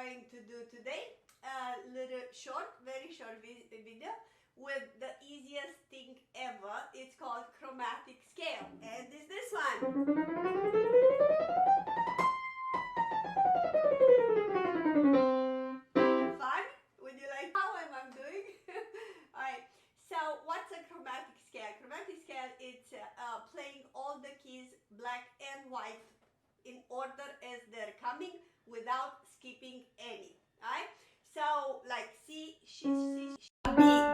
going to do today a little short, very short video with the easiest thing ever. It's called Chromatic Scale, and it's this one. Fun? Would you like how am I doing? Alright, so what's a chromatic scale? Chromatic scale is playing all the keys black and white in order as they're coming without skipping any. Alright? So like C, B,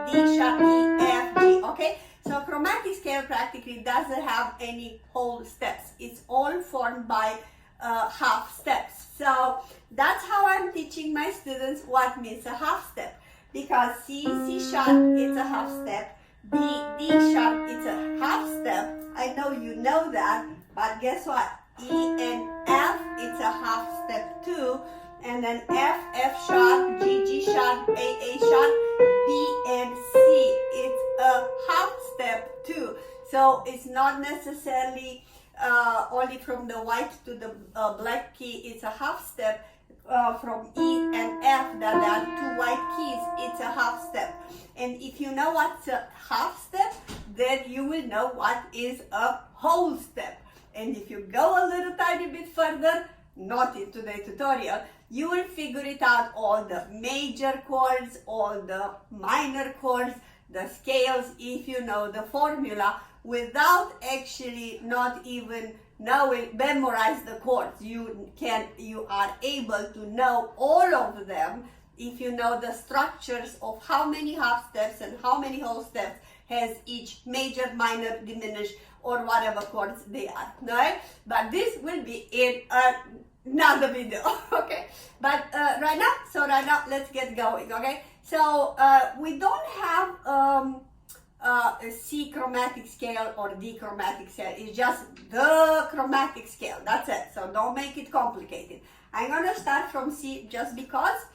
D sharp, E, F, G. Okay? So chromatic scale practically doesn't have any whole steps. It's all formed by half steps. So that's how I'm teaching my students what means a half step. Because C sharp, it's a half step. D sharp, it's a half step. I know you know that, but guess what? E and F, it's a half step too. And then F sharp, G sharp, A sharp, B and C, it's a half step too. So it's not necessarily only from the white to the black key, it's a half step. From E and F, that are two white keys, it's a half step. And if you know what's a half step, then you will know what is a whole step. And if you go a little tiny bit further, not in today's tutorial, you will figure it out, all the major chords, all the minor chords, the scales, if you know the formula, without actually not even memorize the chords. You are able to know all of them if you know the structures of how many half steps and how many whole steps has each major, minor, diminished, or whatever chords they are. Right? But this will be in another video. Okay? But right now, let's get going. Okay? So we don't have a C chromatic scale or D chromatic scale. It's just the chromatic scale. That's it. So don't make it complicated. I'm going to start from C just because,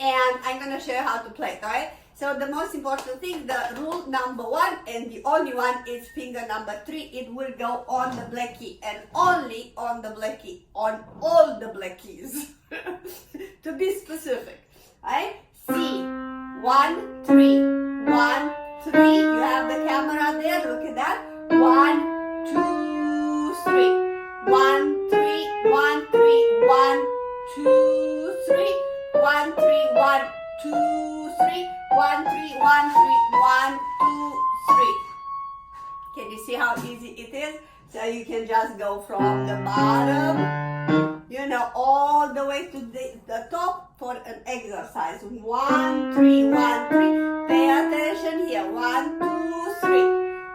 and I'm going to show you how to play it. Alright? So the most important thing, the rule number one and the only one is finger number 3. It will go on the black key and only on the black key, on all the black keys. To be specific. Alright? C, 1, 3, 1, 3. You have the camera there. Look at that. 1, 2, 3. 1, 3, 1, 3, 1, 2, 3. 1, 3, 1, 2, 3. 1, 3, 1, 3, 1, 2, 3. Can you see how easy it is? So you can just go from the bottom, you know, all the way to the top for an exercise. 1, 3, 1, 3. Pay attention here. 1, 2, 3.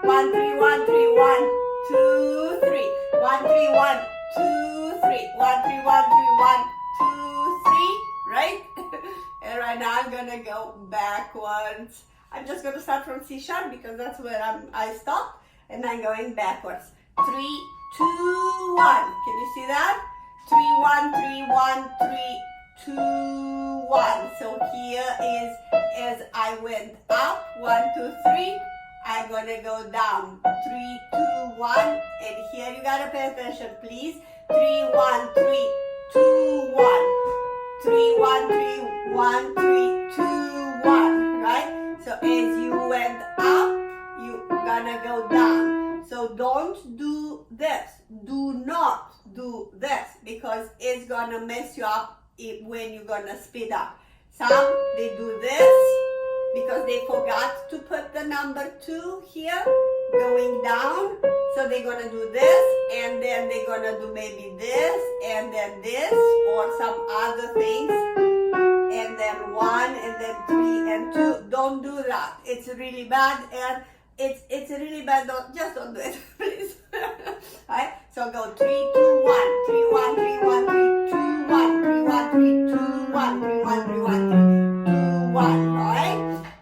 1, 3, 1, 3, 1, 2, 3. 1, 3, 1, 2, 3. 1, 3, 1, 3, 1, 2, 3. Right? And right now I'm gonna go backwards. I'm just gonna start from C sharp because that's where I stopped, and I'm going backwards. 3, 2, 1. Can you see that? 3, 1, 3, 1, 3, 2, 1. So here is as I went up, 1, 2, 3. I'm gonna go down. 3, 2, 1. And here you gotta pay attention, please. 3, 1, 3, 2, 1. 3, 1, 3, 1, 3, 2, 1, right? So as you went up, you're gonna go down. So don't do this. Do not do this because it's gonna mess you up when you're gonna speed up. Some, they do this because they forgot to put the number 2 here, going down. So they're gonna do this, and then they're gonna do maybe this, and then this, or some other things, and then 1, and then 3, and 2. Don't do that. It's really bad, and it's really bad. Just don't do it, please. Alright? So go 3, 2, 1, 3, 1, 3, 1, 3, 2, 1, 3, 1, 3, 2, 1, 3, 1, 3, 1, 3, 2, 1. Alright?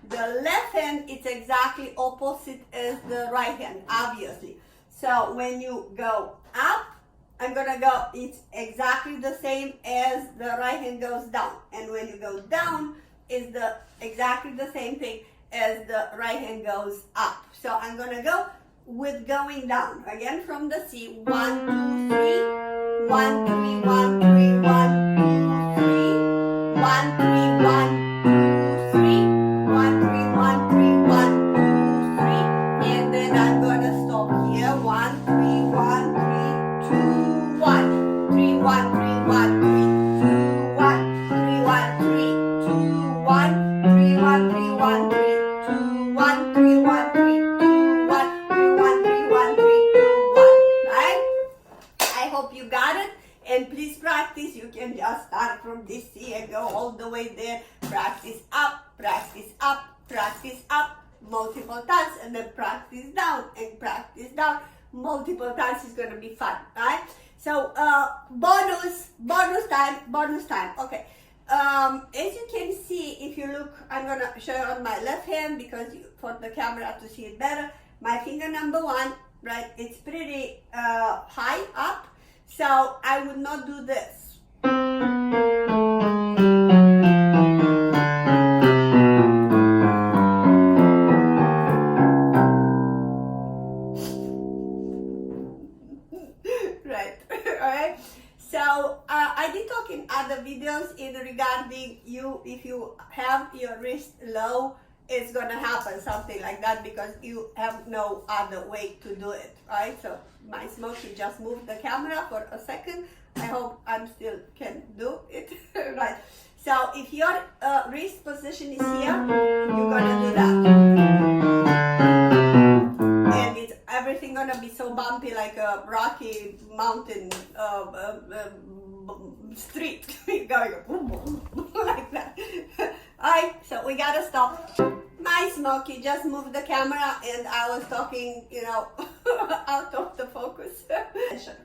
The left hand, it's exactly opposite as the right hand, obviously. So when you go up, I'm gonna go, it's exactly the same as the right hand goes down. And when you go down, it's exactly the same thing as the right hand goes up. So I'm gonna go with going down. Again from the C, 1, 2, 3, 1, 3, 1, 3, 1, 2, 3, 1, 1, 3, 1, 2, 3, 1, 3, 1, 3, 1, 2, 3, and then I'm gonna stop here. 1, 3, 1, 3, 2, 1, 3, 1, 3, 1, 3, 2, 1, 3, 1, 3, 2, 1, 3, 1, 3, 1, 3, 2, 1, 3, 1, 3, 2, 1, 3, 1, 3, 1, 3, 2, 1. Right? I hope you got it. And please practice. You can just start from this C and go all the way there. Practice up, multiple times, and then practice down and practice down multiple times. Is gonna be fun, right? So bonus time. Okay. As you can see, if you look, I'm gonna show you on my left hand because for the camera to see it better. My finger number 1, right? It's pretty high up. So I would not do this. Right, alright. So I did talk in other videos in regarding you, if you have your wrist low, it's gonna happen something like that because you have no other way to do it, right? So my Smokey just moved the camera for a second. I hope I'm still can do it. Right. So if your wrist position is here, you're gonna do that, and it's everything gonna be so bumpy like a rocky mountain street. Going like that. Alright, so we gotta stop. My Smokey just moved the camera and I was talking, out of the focus.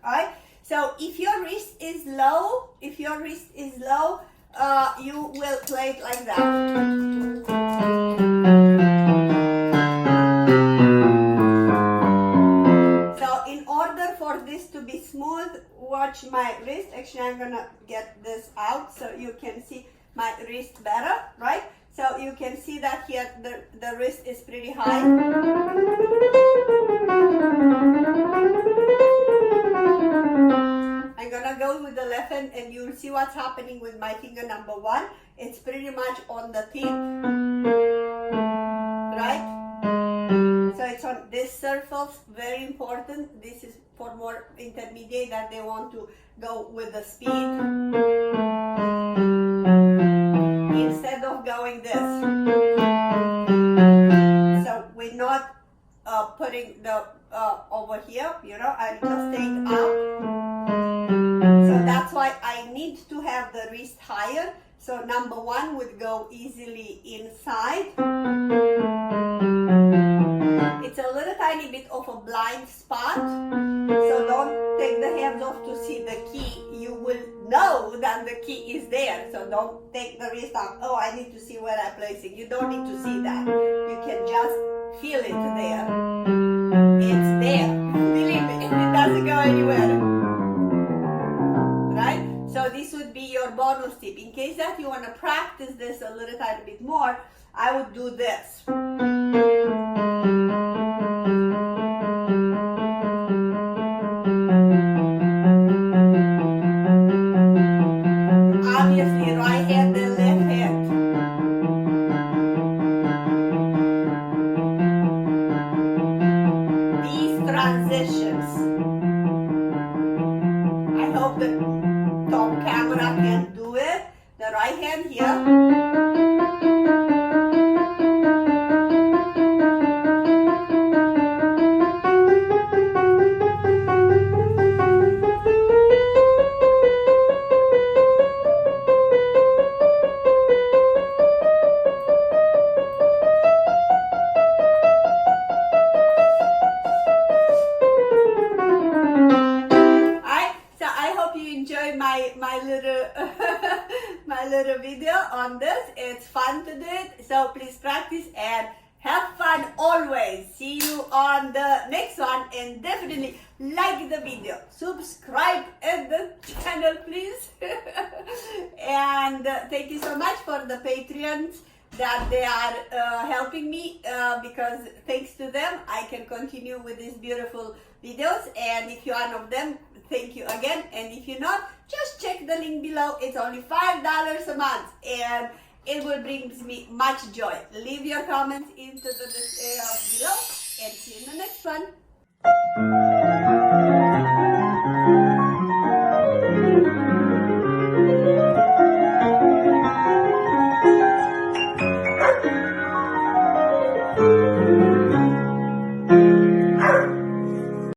Alright, so if your wrist is low, you will play it like that. So in order for this to be smooth, watch my wrist. Actually, I'm gonna get this out so you can see my wrist better, right? So you can see that here the wrist is pretty high. I'm gonna go with the left hand and you'll see what's happening with my finger number 1. It's pretty much on the tip, right? So it's on this surface, very important. This is for more intermediate that they want to go with the speed. Instead of going this. So we're not putting the over here, I'm just staying up. So that's why I need to have the wrist higher. So number 1 would go easily inside. It's a little tiny bit of a blind spot. So don't take the hands off to see the key. You will know that the key is there. So don't take the wrist up. Oh, I need to see where I'm placing. You don't need to see that. You can just feel it there. It's there. Believe me, it doesn't go anywhere. Right? So this would be your bonus tip. In case that you want to practice this a little tiny bit more, I would do this. Obviously, right hand and left hand. These transitions. I hope the top camera can do it. The right hand here. My little video on this. It's fun to do it, so please practice and have fun always. See you on the next one, and definitely like the video, subscribe at the channel please. And thank you so much for the Patreons that they are helping me, because thanks to them I can continue with these beautiful videos. And if you are one of them, Thank you again. And if you're not, just check the link below. It's only $5 a month and it will bring me much joy. Leave your comments into the below and see you in the next one.